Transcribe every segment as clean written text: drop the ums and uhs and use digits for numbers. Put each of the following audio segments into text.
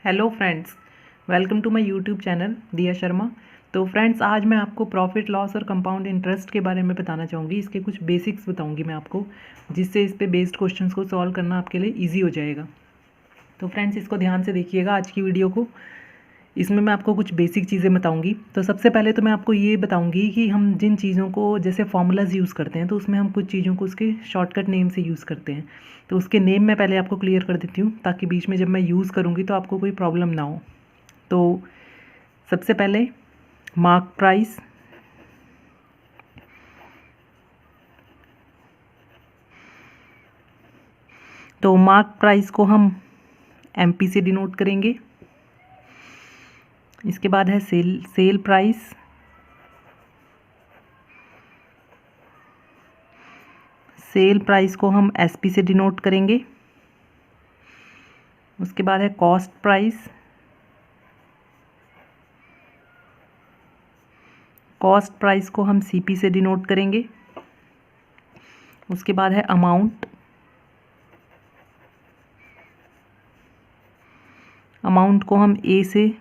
Hello friends, welcome to my YouTube channel Diya Sharma. तो friends, आज मैं आपको प्रॉफिट लॉस और कंपाउंड इंटरेस्ट के बारे में बताना चाहूँगी। इसके कुछ बेसिक्स बताऊँगी मैं आपको, जिससे इस पे बेस्ड क्वेश्चंस को सॉल्व करना आपके लिए इजी हो जाएगा। तो फ्रेंड्स, इसको ध्यान से देखिएगा आज की वीडियो को। इसमें मैं आपको कुछ बेसिक चीज़ें बताऊंगी। तो सबसे पहले तो मैं आपको ये बताऊंगी कि हम जिन चीज़ों को जैसे फार्मूलाज यूज़ करते हैं, तो उसमें हम कुछ चीज़ों को उसके शॉर्टकट नेम से यूज़ करते हैं। तो उसके नेम मैं पहले आपको क्लियर कर देती हूँ, ताकि बीच में जब मैं यूज़ करूँगी तो आपको कोई प्रॉब्लम ना हो। तो सबसे पहले मार्क प्राइस, तो मार्क प्राइस को हम एमपी से डिनोट करेंगे। इसके बाद है सेल प्राइस, सेल प्राइस को हम एसपी से डिनोट करेंगे। उसके बाद है कॉस्ट प्राइस, कॉस्ट प्राइस को हम सीपी से डिनोट करेंगे। उसके बाद है अमाउंट, अमाउंट को हम ए से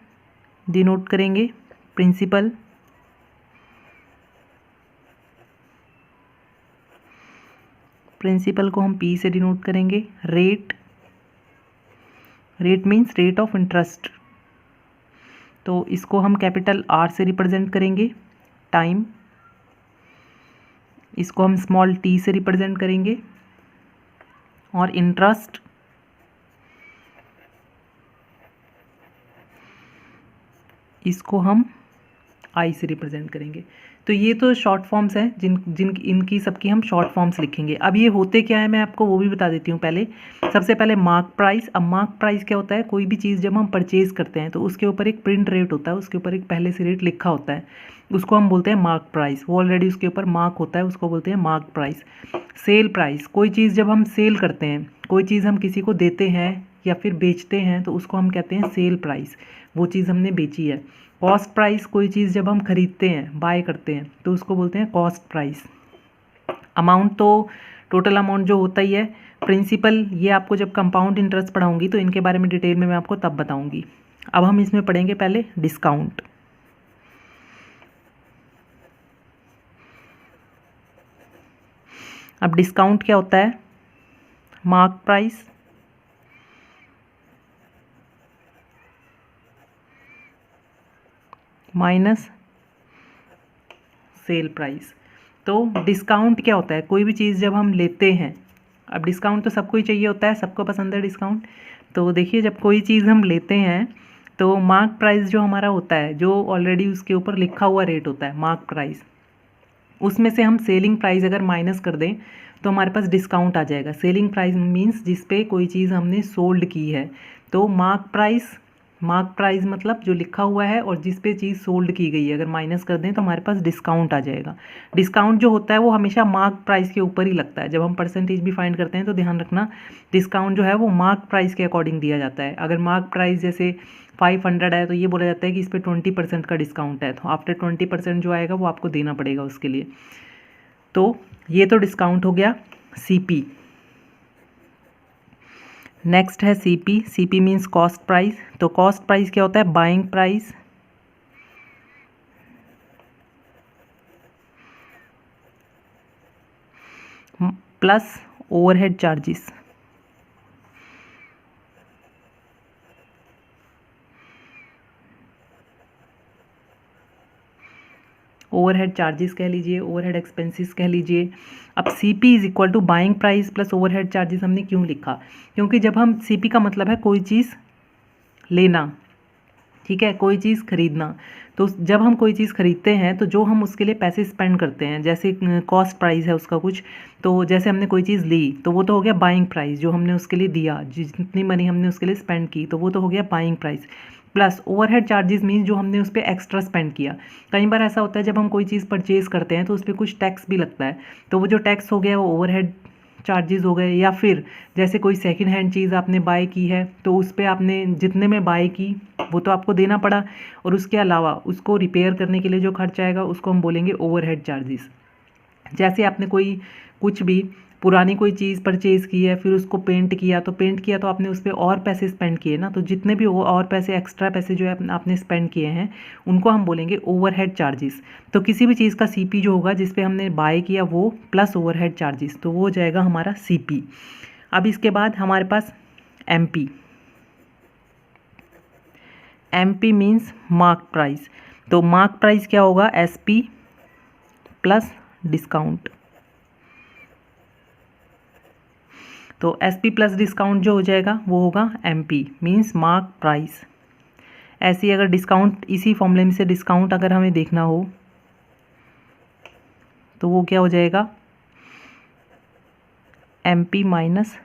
डिनोट करेंगे। प्रिंसिपल, प्रिंसिपल को हम पी से डिनोट करेंगे। Rate, rate means rate of interest, तो इसको हम कैपिटल आर से रिप्रेजेंट करेंगे। टाइम, इसको हम स्मॉल टी से रिप्रेजेंट करेंगे। और इंटरेस्ट, इसको हम आई से रिप्रेजेंट करेंगे। तो ये तो शॉर्ट फॉर्म्स हैं, जिन इनकी सबकी हम शॉर्ट फॉर्म्स लिखेंगे। अब ये होते क्या है मैं आपको वो भी बता देती हूँ। पहले सबसे पहले मार्क प्राइस। अब मार्क प्राइस क्या होता है? कोई भी चीज़ जब हम परचेज करते हैं तो उसके ऊपर एक प्रिंट रेट होता है, उसके ऊपर एक पहले से रेट लिखा होता है, उसको हम बोलते हैं मार्क प्राइस। वो ऑलरेडी उसके ऊपर मार्क होता है, उसको बोलते हैं मार्क प्राइस। सेल प्राइस, कोई चीज़ जब हम सेल करते हैं, कोई चीज़ हम किसी को देते हैं या फिर बेचते हैं, तो उसको हम कहते हैं सेल प्राइस, वो चीज़ हमने बेची है। कॉस्ट प्राइस, कोई चीज़ जब हम खरीदते हैं, बाय करते हैं, तो उसको बोलते हैं कॉस्ट प्राइस। अमाउंट तो टोटल अमाउंट जो होता ही है। प्रिंसिपल, ये आपको जब कंपाउंड इंटरेस्ट पढ़ाऊंगी तो इनके बारे में डिटेल में मैं आपको तब बताऊंगी। अब हम इसमें पढ़ेंगे पहले डिस्काउंट। अब डिस्काउंट क्या होता है? Mark price minus sale price. तो डिस्काउंट क्या होता है? कोई भी चीज़ जब हम लेते हैं, अब डिस्काउंट तो सबको ही चाहिए होता है, सबको पसंद है डिस्काउंट। तो देखिए, जब कोई चीज़ हम लेते हैं तो मार्क प्राइस जो हमारा होता है, जो ऑलरेडी उसके ऊपर लिखा हुआ रेट होता है मार्क प्राइस, उसमें से हम सेलिंग प्राइस अगर माइनस कर दें तो हमारे पास डिस्काउंट आ जाएगा। सेलिंग प्राइस मीन्स जिस पे कोई चीज़ हमने सोल्ड की है। तो मार्क प्राइस, मार्क प्राइस मतलब जो लिखा हुआ है और जिस पे चीज़ सोल्ड की गई है, अगर माइनस कर दें तो हमारे पास डिस्काउंट आ जाएगा। डिस्काउंट जो होता है वो हमेशा मार्क प्राइस के ऊपर ही लगता है। जब हम परसेंटेज भी फाइंड करते हैं तो ध्यान रखना, डिस्काउंट जो है वो मार्क प्राइस के अकॉर्डिंग दिया जाता है। अगर मार्क प्राइस जैसे 500 है तो ये बोला जाता है कि इस पर 20% का डिस्काउंट है, तो आफ्टर 20% जो आएगा वो आपको देना पड़ेगा उसके लिए। तो ये तो डिस्काउंट हो गया। सीपी, नेक्स्ट है CP. CP means cost price. तो कॉस्ट प्राइस क्या होता है? Buying price plus overhead charges. Overhead charges कह लीजिए, ओवरहेड एक्सपेंसेस कह लीजिए। अब CP is equal to buying price plus overhead charges हमने क्यों लिखा? क्योंकि जब हम सीपी का मतलब है कोई चीज़ लेना, ठीक है, कोई चीज़ खरीदना। तो जब हम कोई चीज़ खरीदते हैं तो जो हम उसके लिए पैसे स्पेंड करते हैं, जैसे कॉस्ट प्राइस है उसका कुछ, तो जैसे हमने कोई चीज़ ली तो वो तो हो गया बाइंग प्राइस, जो हमने उसके लिए दिया, जितनी मनी हमने उसके लिए स्पेंड की, तो वो तो हो गया buying price. Plus overhead charges means जो हमने उस पर एक्स्ट्रा स्पेंड किया। कई बार ऐसा होता है जब हम कोई चीज़ परचेज़ करते हैं तो उस पर कुछ टैक्स भी लगता है, तो वो जो टैक्स हो गया वो ओवरहेड चार्जेस हो गए। या फिर जैसे कोई सेकंड हैंड चीज़ आपने बाय की है तो उस पर आपने जितने में बाय की वो तो आपको देना पड़ा, और उसके अलावा उसको रिपेयर करने के लिए जो खर्च आएगा उसको हम बोलेंगे ओवरहेड चार्जेस। जैसे आपने कोई कुछ भी पुरानी कोई चीज़ परचेज़ की है, फिर उसको पेंट किया तो आपने उस पर और पैसे स्पेंड किए ना, तो जितने भी और पैसे, एक्स्ट्रा पैसे जो है आपने स्पेंड किए हैं, उनको हम बोलेंगे ओवरहेड चार्जेस। तो किसी भी चीज़ का सीपी जो होगा जिस पे हमने बाय किया वो प्लस ओवरहेड चार्जेस, तो वो हो जाएगा हमारा सीपी। अब इसके बाद हमारे पास MP. MP means mark price. तो मार्क प्राइस क्या होगा? SP plus discount. तो एसपी प्लस डिस्काउंट जो हो जाएगा वो होगा एमपी मीन्स मार्क प्राइस। ऐसे ही अगर डिस्काउंट, इसी फॉर्मूले में से डिस्काउंट अगर हमें देखना हो तो वो क्या हो जाएगा? MP minus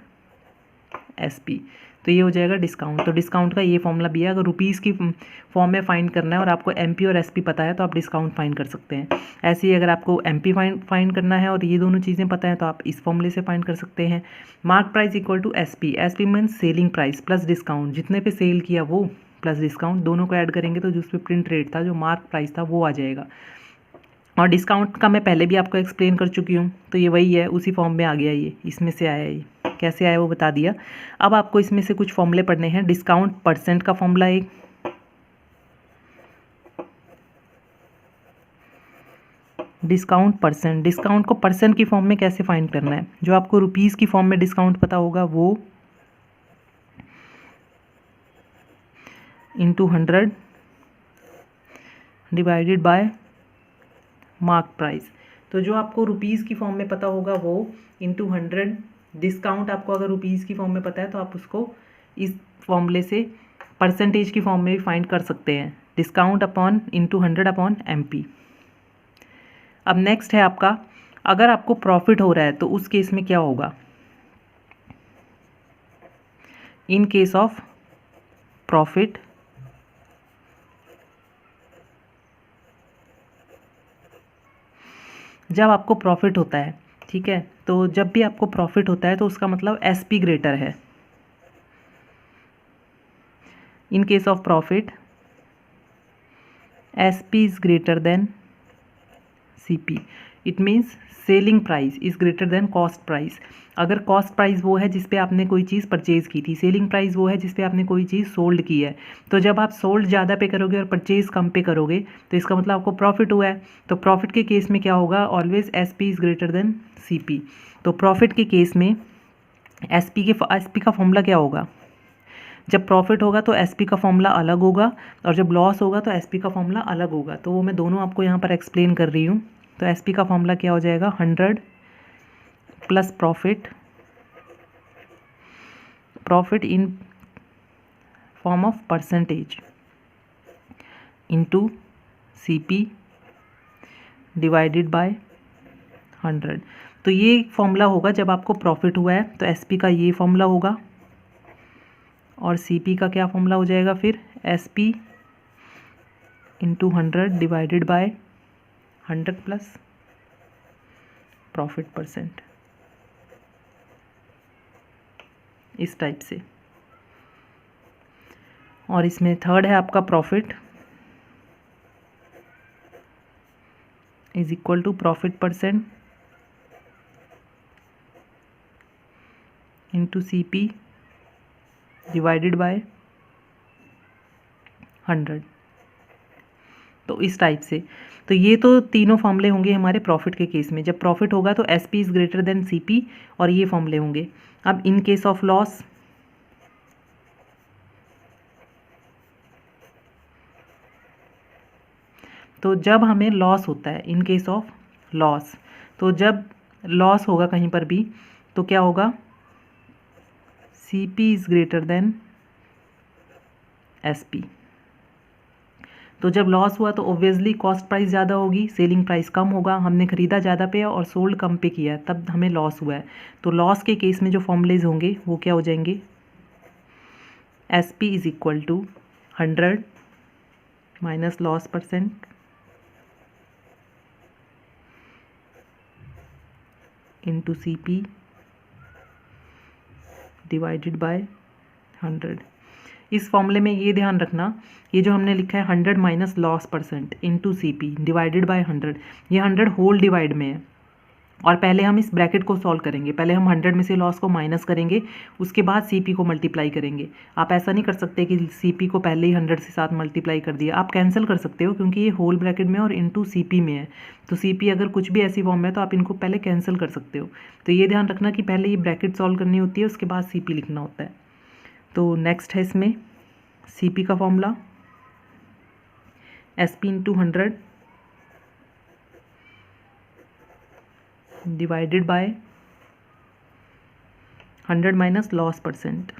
SP. तो ये हो जाएगा डिस्काउंट। तो डिस्काउंट का ये फॉर्मूला भी है। अगर रुपीज़ की फॉर्म में फाइंड करना है और आपको एमपी और एसपी पता है तो आप डिस्काउंट फाइंड कर सकते हैं। ऐसे ही अगर आपको एमपी फाइंड करना है और ये दोनों चीज़ें पता है तो आप इस फॉर्मूले से फाइंड कर सकते हैं। Mark price equal to SP. SP means selling price plus discount, जितने पे सेल किया वो प्लस डिस्काउंट, दोनों को ऐड करेंगे तो जो उस पर प्रिंट रेट था, जो मार्क प्राइस था, वो आ जाएगा। और डिस्काउंट का मैं पहले भी आपको एक्सप्लेन कर चुकी हूँ, तो ये वही है, उसी फॉर्म में आ गया, ये इसमें से आया। ये कैसे आया वो बता दिया। अब आपको इसमें से कुछ फॉर्मूले पढ़ने हैं। डिस्काउंट परसेंट का फॉर्मूला एक, डिस्काउंट परसेंट। डिस्काउंट को परसेंट की फॉर्म में कैसे फाइंड करना है? जो आपको रुपीज़ की फॉर्म में डिस्काउंट पता होगा वो into 100 divided bye mark price. तो जो आपको रुपीज़ की फॉर्म में पता होगा वो इंटू 100, डिस्काउंट आपको अगर रुपीज़ की फॉर्म में पता है तो आप उसको इस फॉर्मूले से परसेंटेज की फॉर्म में भी फाइंड कर सकते हैं। Discount upon into 100 upon MP. अब नेक्स्ट है आपका, अगर आपको प्रॉफिट हो रहा है तो उस केस में क्या होगा? इन केस ऑफ प्रॉफिट, जब आपको प्रॉफिट होता है, ठीक है, तो जब भी आपको प्रॉफिट होता है तो उसका मतलब एसपी ग्रेटर है। In case of profit SP is greater than CP. It means selling price is greater than cost price. अगर कॉस्ट प्राइस वो है जिस पे आपने कोई चीज़ परचेज़ की थी, सेलिंग प्राइस वो है जिस पे आपने कोई चीज़ सोल्ड की है, तो जब आप सोल्ड ज़्यादा पे करोगे और परचेज़ कम पे करोगे तो इसका मतलब आपको प्रॉफिट हुआ है। तो प्रॉफिट के केस में क्या होगा? Always SP is greater than CP. तो प्रॉफिट के केस में एसपी का फॉर्मूला क्या होगा? जब प्रॉफिट होगा तो एसपी का फॉर्मूला अलग होगा और जब लॉस होगा तो एसपी का फॉर्मूला अलग होगा। तो वो मैं दोनों आपको यहाँ पर एक्सप्लेन कर रही हूँ। तो एसपी का फॉर्मूला क्या हो जाएगा? 100 plus profit in form of percentage into CP divided by 100। तो ये फॉर्मूला होगा जब आपको प्रॉफिट हुआ है, तो एसपी का ये फॉर्मूला होगा और सीपी का क्या फॉर्मूला हो जाएगा फिर? SP into 100 divided by 100 plus profit percent, इस टाइप से। और इसमें थर्ड है आपका profit is equal to profit percent into CP divided by 100। तो इस टाइप से। तो ये तो तीनों फॉर्मूले होंगे हमारे प्रॉफिट के केस में। जब प्रॉफिट होगा तो SP is greater than CP और ये फॉर्मूले होंगे। अब इन केस ऑफ लॉस, तो जब हमें लॉस होता है, इन केस ऑफ लॉस, तो जब लॉस होगा कहीं पर भी तो क्या होगा? CP is greater than SP. तो जब लॉस हुआ तो ऑब्वियसली कॉस्ट प्राइस ज़्यादा होगी, सेलिंग प्राइस कम होगा। हमने ख़रीदा ज़्यादा पे और सोल्ड कम पे किया है, तब हमें लॉस हुआ है। तो लॉस के केस में जो फॉर्मूलेज होंगे वो क्या हो जाएंगे? S P is equal to 100 minus loss percent into C P divided by 100। इस फॉर्मूले में ये ध्यान रखना, ये जो हमने लिखा है 100 minus loss percent into C P divided by 100, ये 100 होल डिवाइड में है और पहले हम इस ब्रैकेट को सॉल्व करेंगे। पहले हम 100 में से लॉस को माइनस करेंगे, उसके बाद CP को मल्टीप्लाई करेंगे। आप ऐसा नहीं कर सकते कि CP को पहले ही 100 से साथ मल्टीप्लाई कर दिया। आप कैंसिल कर सकते हो क्योंकि ये होल ब्रैकेट में और इनटू CP में है। तो CP अगर कुछ भी ऐसी फॉर्म है तो आप इनको पहले कैंसिल कर सकते हो। तो ये ध्यान रखना कि पहले ये ब्रैकेट सॉल्व करनी होती है, उसके बाद CP लिखना होता है। तो नेक्स्ट है इसमें CP का formula SP into 100 divided by 100 minus loss percent.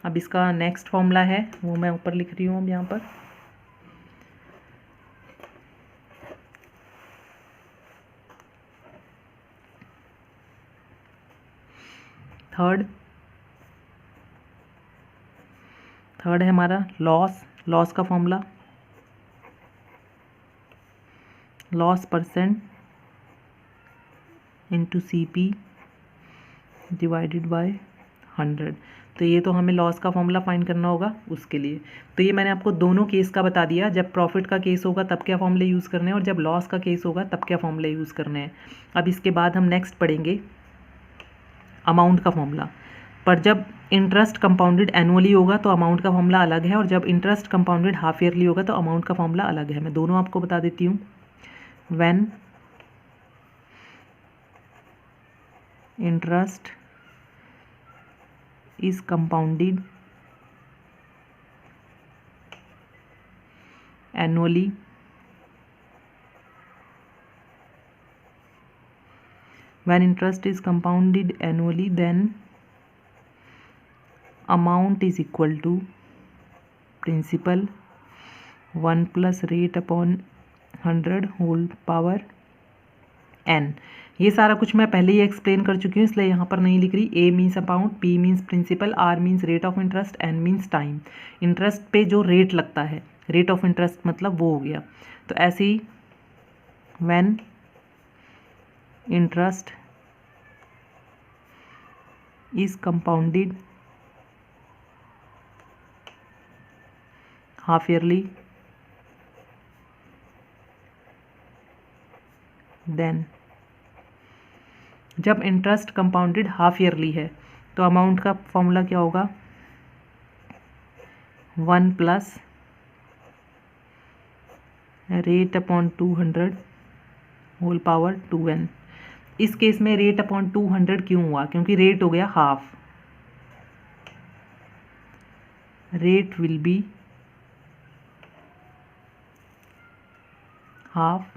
अब इसका नेक्स्ट फॉर्मूला है वो मैं ऊपर लिख रही हूँ अब यहाँ पर। थर्ड है हमारा लॉस का formula loss percent into CP divided by 100। तो ये तो हमें लॉस का फॉर्मूला फाइंड करना होगा उसके लिए। तो ये मैंने आपको दोनों केस का बता दिया, जब प्रॉफिट का केस होगा तब क्या फॉर्मूले यूज़ करने हैं और जब लॉस का केस होगा तब क्या फॉर्मूले यूज़ करने हैं। अब इसके बाद हम नेक्स्ट पढ़ेंगे अमाउंट का फॉर्मूला। पर जब इंटरेस्ट कंपाउंडेड एनुअली होगा तो अमाउंट का फॉर्मूला अलग है, और जब इंटरेस्ट कंपाउंडेड हाफ ईयरली होगा तो अमाउंट का फॉर्मूला अलग है। मैं दोनों आपको बता देती हूँ। When interest is compounded annually when interest is compounded annually then amount is equal to principal 1 plus rate upon 100 whole power n। ये सारा कुछ मैं पहले ही एक्सप्लेन कर चुकी हूँ इसलिए यहाँ पर नहीं लिख रही। A means amount, P means principal, R means rate of interest, N means time. Interest पे जो रेट लगता है, रेट ऑफ इंटरेस्ट मतलब वो हो गया। तो ऐसे ही when interest is compounded half yearly then, जब इंटरेस्ट कंपाउंडेड हाफ ईयरली है तो अमाउंट का फॉर्मूला क्या होगा 1 plus rate upon 200 whole power 2n। इस केस में रेट अपॉन 200 क्यों हुआ? क्योंकि रेट हो गया half. Rate will be half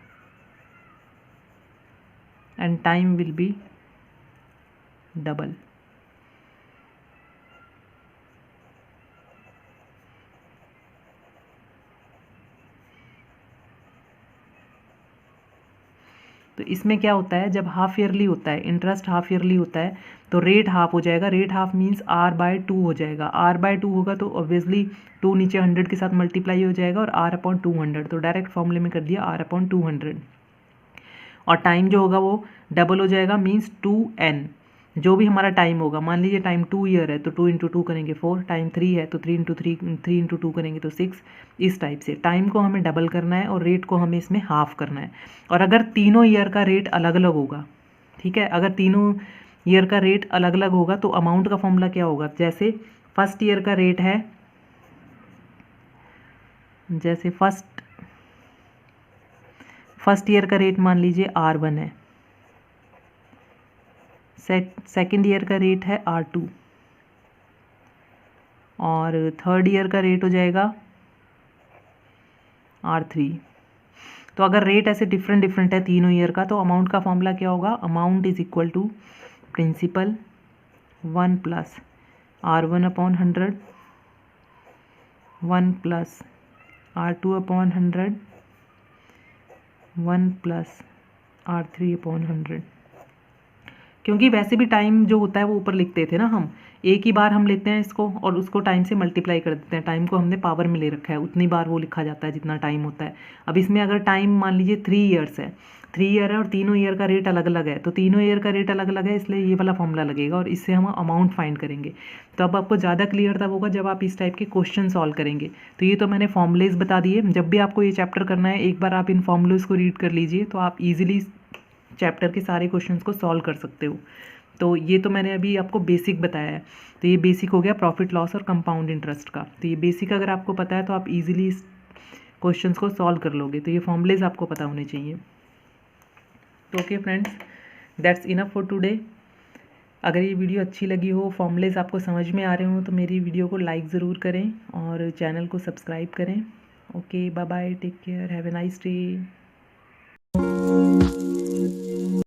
and time will be double। तो इसमें क्या होता है, जब हाफ ईयरली होता है, इंटरेस्ट हाफ ईयरली होता है तो रेट हाफ हो जाएगा। रेट हाफ मीन्स R/2 हो जाएगा। R/2 होगा तो ऑब्वियसली 2 नीचे 100 के साथ मल्टीप्लाई हो जाएगा और R/200, तो डायरेक्ट फॉर्मूले में कर दिया R/200। और टाइम जो होगा वो डबल हो जाएगा, मीन्स 2n। जो भी हमारा टाइम होगा, मान लीजिए टाइम 2 ईयर है तो 2 इंटू 2 करेंगे 4, टाइम 3 है तो 3 इंटू 2 करेंगे तो 6। इस टाइप से टाइम को हमें डबल करना है और रेट को हमें इसमें हाफ करना है। और अगर तीनों ईयर का रेट अलग अलग होगा, ठीक है, अगर तीनों ईयर का रेट अलग अलग होगा तो अमाउंट का फॉर्मूला क्या होगा? जैसे फर्स्ट ईयर का रेट है, जैसे फर्स्ट ईयर का रेट मान लीजिए R1 है, सेकेंड ईयर का रेट है R2 और थर्ड ईयर का रेट हो जाएगा R3। तो अगर रेट ऐसे डिफरेंट है तीनों ईयर का तो अमाउंट का फॉर्मूला क्या होगा? Amount is equal to principal 1 plus R1/100 1 plus R2/100 1 plus R3/100। क्योंकि वैसे भी टाइम जो होता है वो ऊपर लिखते थे ना, हम एक ही बार हम लेते हैं इसको और उसको टाइम से मल्टीप्लाई कर देते हैं। टाइम को हमने पावर में ले रखा है, उतनी बार वो लिखा जाता है जितना टाइम होता है। अब इसमें अगर टाइम मान लीजिए 3 ईयर्स है, 3 ईयर है और तीनों ईयर का रेट अलग अलग है, तो तीनों ईयर का रेट अलग अलग है, इसलिए ये वाला फॉर्मूला लगेगा और इससे हम अमाउंट फाइंड करेंगे। तो अब आपको ज़्यादा क्लियर तब होगा जब आप इस टाइप के क्वेश्चन सॉल्व करेंगे। तो ये तो मैंने फॉर्मूलेज बता दिए। जब भी आपको ये चैप्टर करना है एक बार आप इन फॉर्मूलेज को रीड कर लीजिए, तो आप ईजिली चैप्टर के सारे क्वेश्चंस को सॉल्व कर सकते हो। तो ये तो मैंने अभी आपको बेसिक बताया है। तो ये बेसिक हो गया प्रॉफिट लॉस और कंपाउंड इंटरेस्ट का। तो ये बेसिक अगर आपको पता है तो आप इजीली इस क्वेश्चंस को सॉल्व कर लोगे। तो ये फॉर्मूलेज आपको पता होने चाहिए। तो okay friends, that's enough for today. अगर ये वीडियो अच्छी लगी हो, फॉर्मूलेज आपको समझ में आ रहे हो, तो मेरी वीडियो को लाइक ज़रूर करें और चैनल को सब्सक्राइब करें। Okay, bye bye, take care, have a nice day.